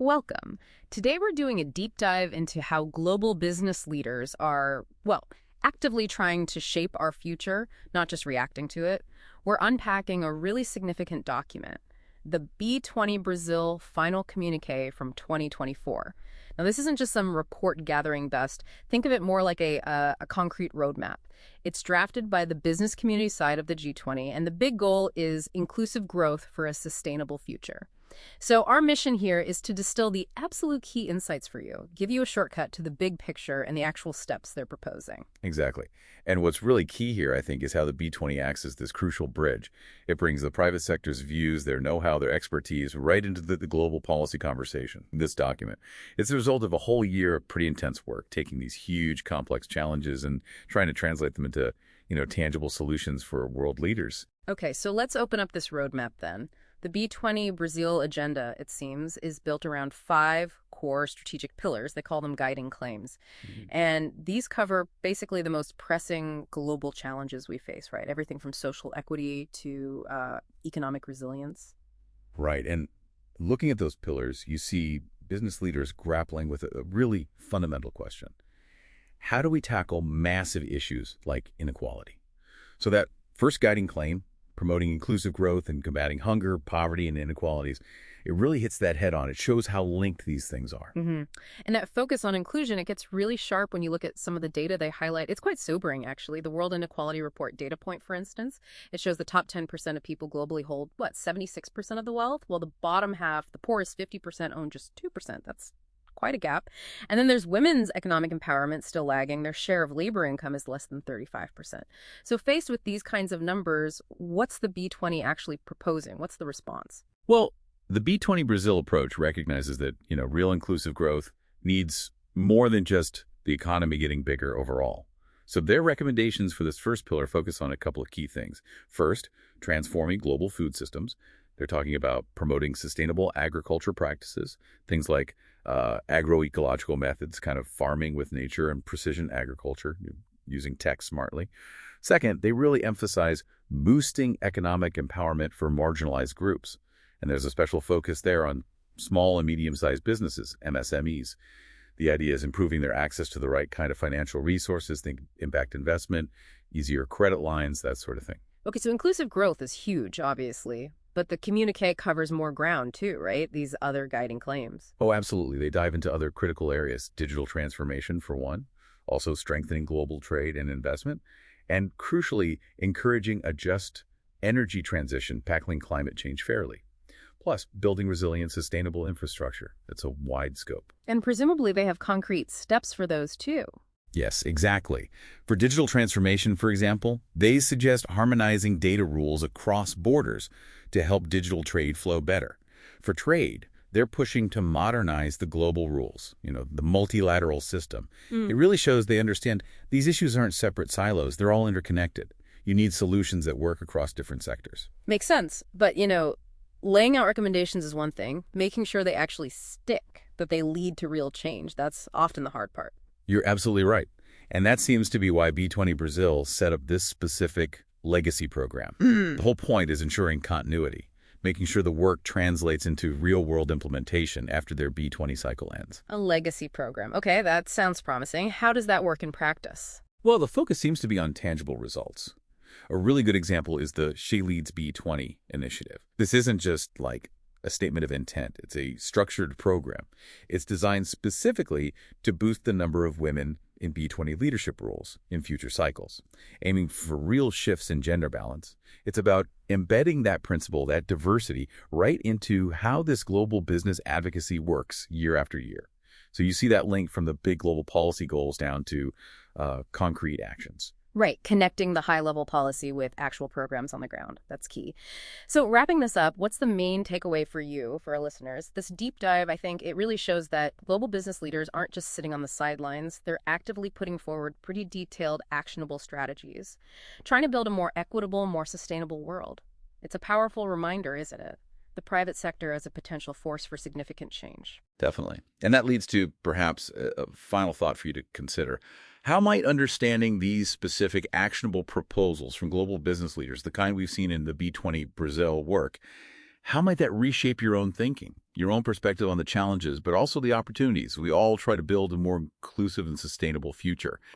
Welcome. Today we're doing a deep dive into how global business leaders are, well, actively trying to shape our future, not just reacting to it. We're unpacking a really significant document, the B20 Brazil Final Communique from 2024. Now, this isn't just some report gathering dust. Think of it more like a concrete roadmap. It's drafted by the business community side of the G20, and the big goal is inclusive growth for a sustainable future. So our mission here is to distill the absolute key insights for you, give you a shortcut to the big picture and the actual steps they're proposing. Exactly. And what's really key here, I think, is how the B20 acts as this crucial bridge. It brings the private sector's views, their know-how, their expertise right into the global policy conversation, this document. It's the result of a whole year of pretty intense work, taking these huge, complex challenges and trying to translate them into, tangible solutions for world leaders. Okay, so let's open up this roadmap then. The B20 Brazil agenda, it seems, is built around 5 core strategic pillars. They call them guiding claims. And these cover basically the most pressing global challenges we face, right? Everything from social equity to economic resilience. Right. And looking at those pillars, you see business leaders grappling with a really fundamental question. How do we tackle massive issues like inequality? So that first guiding claim, promoting inclusive growth and combating hunger, poverty, and inequalities, it really hits that head on. It shows how linked these things are. And that focus on inclusion, it gets really sharp when you look at some of the data they highlight. It's quite sobering, actually. The World Inequality Report data point, for instance, it shows the top 10% of people globally hold, 76% of the wealth? Well, the bottom half, the poorest 50%, own just 2%. That's quite a gap. And then there's women's economic empowerment still lagging. Their share of labor income is less than 35%. So faced with these kinds of numbers, what's the B20 actually proposing? What's the response? Well, the B20 Brazil approach recognizes that, real inclusive growth needs more than just the economy getting bigger overall. So their recommendations for this first pillar focus on a couple of key things. First, transforming global food systems. They're talking about promoting sustainable agriculture practices, things like agroecological methods, kind of farming with nature and precision agriculture, using tech smartly. Second, they really emphasize boosting economic empowerment for marginalized groups. And there's a special focus there on small and medium-sized businesses, MSMEs. The idea is improving their access to the right kind of financial resources, think impact investment, easier credit lines, that sort of thing. Okay, so inclusive growth is huge, obviously. But the communique covers more ground too, right? These other guiding claims. Oh, absolutely. They dive into other critical areas. Digital transformation, for one, also strengthening global trade and investment, and crucially, encouraging a just energy transition, tackling climate change fairly. Plus, building resilient, sustainable infrastructure. That's a wide scope. And presumably they have concrete steps for those too. Yes, exactly. For digital transformation, for example, they suggest harmonizing data rules across borders to help digital trade flow better. For trade, they're pushing to modernize the global rules, the multilateral system. It really shows they understand these issues aren't separate silos. They're all interconnected. You need solutions that work across different sectors. Makes sense. But, laying out recommendations is one thing. Making sure they actually stick, that they lead to real change, that's often the hard part. You're absolutely right. And that seems to be why B20 Brazil set up this specific legacy program. The whole point is ensuring continuity, making sure the work translates into real-world implementation after their B20 cycle ends. A legacy program. Okay, that sounds promising. How does that work in practice? Well, the focus seems to be on tangible results. A really good example is the She Leads B20 initiative. This isn't just like a statement of intent. It's a structured program. It's designed specifically to boost the number of women in B20 leadership roles in future cycles, aiming for real shifts in gender balance. It's about embedding that principle, that diversity, right into how this global business advocacy works year after year. So you see that link from the big global policy goals down to concrete actions. Right, connecting the high-level policy with actual programs on the ground. That's key. So wrapping this up, what's the main takeaway for you, for our listeners? This deep dive, I think, it really shows that global business leaders aren't just sitting on the sidelines. They're actively putting forward pretty detailed, actionable strategies, trying to build a more equitable, more sustainable world. It's a powerful reminder, isn't it? The private sector as a potential force for significant change. Definitely. And that leads to perhaps a final thought for you to consider. How might understanding these specific actionable proposals from global business leaders, the kind we've seen in the B20 Brazil work, How might that reshape your own thinking, your own perspective on the challenges, but also the opportunities? We all try to build a more inclusive and sustainable future.